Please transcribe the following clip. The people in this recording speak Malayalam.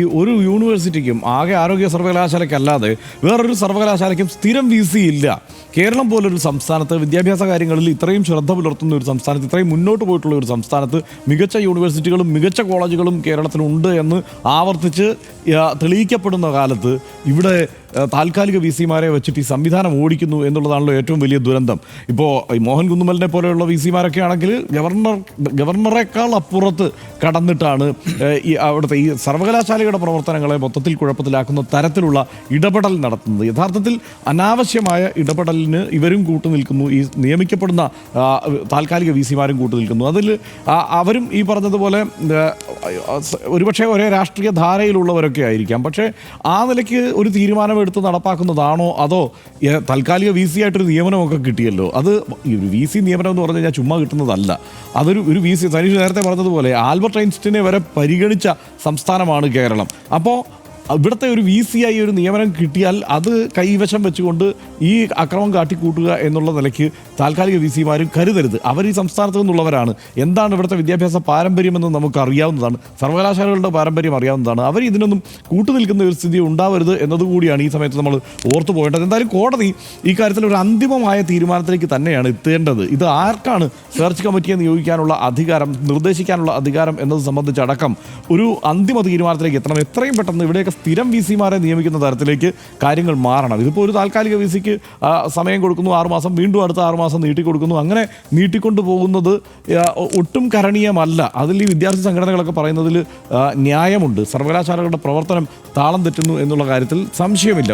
ഈ ഒരു യൂണിവേഴ്സിറ്റിക്കും ആകെ ആരോഗ്യ സർവകലാശാലയ്ക്കല്ലാതെ വേറൊരു സർവകലാശാലയ്ക്കും സ്ഥിരം VC ഇല്ല. കേരളം പോലൊരു സംസ്ഥാനത്ത് വിദ്യാഭ്യാസ കാര്യങ്ങളിൽ ഇത്രയും ശ്രദ്ധ പുലർത്തുന്ന ഒരു സംസ്ഥാനത്ത്, ഇത്രയും മുന്നോട്ട് പോയിട്ടുള്ള ഒരു സംസ്ഥാനത്ത് മികച്ച യൂണിവേഴ്സിറ്റികളും മികച്ച കോളേജുകളും കേരളത്തിലുണ്ട് എന്ന് ആവർത്തിച്ച് തെളിയിക്കപ്പെടുന്ന കാലത്ത് ഇവിടെ താൽക്കാലിക VCമാരെ വെച്ചിട്ട് ഈ സംവിധാനം ഓടിക്കുന്നു എന്നുള്ളതാണല്ലോ ഏറ്റവും വലിയ ദുരന്തം. ഇപ്പോൾ മോഹൻ കുന്നുമലിനെ പോലെയുള്ള VCമാരൊക്കെ ആണെങ്കിൽ ഗവർണറേക്കാൾ അപ്പുറത്ത് കടന്നിട്ടാണ് അവിടുത്തെ ഈ സർവകലാശാലയുടെ പ്രവർത്തനങ്ങളെ മൊത്തത്തിൽ കുഴപ്പത്തിലാക്കുന്ന തരത്തിലുള്ള ഇടപെടൽ നടത്തുന്നത്. യഥാർത്ഥത്തിൽ അനാവശ്യമായ ഇടപെടലിന് ഇവരും കൂട്ടുനിൽക്കുന്നു, ഈ നിയമിക്കപ്പെടുന്ന താൽക്കാലിക VCമാരും കൂട്ടുനിൽക്കുന്നു. അതിൽ അവരും ഈ പറഞ്ഞതുപോലെ ഒരുപക്ഷെ ഒരേ രാഷ്ട്രീയ ധാരയിലുള്ളവരൊക്കെ ആയിരിക്കാം. പക്ഷേ ആ നിലയ്ക്ക് ഒരു തീരുമാനമെടുത്ത് നടപ്പാക്കുന്നതാണോ, അതോ താൽക്കാലിക VC ആയിട്ടൊരു നിയമനമൊക്കെ കിട്ടിയല്ലോ, അത് ഈ ഒരു VC നിയമനം എന്ന് പറഞ്ഞു കഴിഞ്ഞാൽ ചുമ്മാ കിട്ടുന്നതല്ല. അതൊരു VC, സനീഷ് നേരത്തെ പറഞ്ഞതുപോലെ ആൽബർട്ട് ഐൻസ്റ്റീനെ വരെ പരിഗണിച്ച സംസ്ഥാനമാണ് കേരളം. അപ്പോൾ ഇവിടുത്തെ ഒരു VC ആയി ഒരു നിയമനം കിട്ടിയാൽ അത് കൈവശം വെച്ചുകൊണ്ട് ഈ അക്രമം കാട്ടിക്കൂട്ടുക എന്നുള്ള നിലയ്ക്ക് താൽക്കാലിക VCമാരും കരുതരുത്. അവർ ഈ സംസ്ഥാനത്ത് നിന്നുള്ളവരാണ്. എന്താണ് ഇവിടുത്തെ വിദ്യാഭ്യാസ പാരമ്പര്യമെന്ന് നമുക്ക് അറിയാവുന്നതാണ്, സർവകലാശാലകളുടെ പാരമ്പര്യം അറിയാവുന്നതാണ്. അവർ ഇതിനൊന്നും കൂട്ടുനിൽക്കുന്ന ഒരു സ്ഥിതി ഉണ്ടാവരുത് എന്നതുകൂടിയാണ് ഈ സമയത്ത് നമ്മൾ ഓർത്തു പോകേണ്ടത്. എന്തായാലും കോടതി ഈ കാര്യത്തിൽ ഒരു അന്തിമമായ തീരുമാനത്തിലേക്ക് തന്നെയാണ് എത്തേണ്ടത്. ഇത് ആർക്കാണ് സെർച്ച് കമ്മിറ്റിയെ നിയോഗിക്കാനുള്ള അധികാരം, നിർദ്ദേശിക്കാനുള്ള അധികാരം എന്നത് സംബന്ധിച്ചടക്കം ഒരു അന്തിമ തീരുമാനത്തിലേക്ക് എത്തണം. എത്രയും പെട്ടെന്ന് ഇവിടെയൊക്കെ സ്ഥിരം VCമാരെ നിയമിക്കുന്ന തരത്തിലേക്ക് കാര്യങ്ങൾ മാറണം. ഇതിപ്പോൾ ഒരു താൽക്കാലിക VCക്ക് സമയം കൊടുക്കുന്നു, 6 മാസം, വീണ്ടും അടുത്ത 6 മാസം നീട്ടിക്കൊടുക്കുന്നു. അങ്ങനെ നീട്ടിക്കൊണ്ടു പോകുന്നത് ഒട്ടും കരണീയമല്ല. അതിൽ ഈ വിദ്യാർത്ഥി സംഘടനകളൊക്കെ പറയുന്നതിൽ ന്യായമുണ്ട്. സർവകലാശാലകളുടെ പ്രവർത്തനം താളം തെറ്റുന്നു എന്നുള്ള കാര്യത്തിൽ സംശയമില്ല.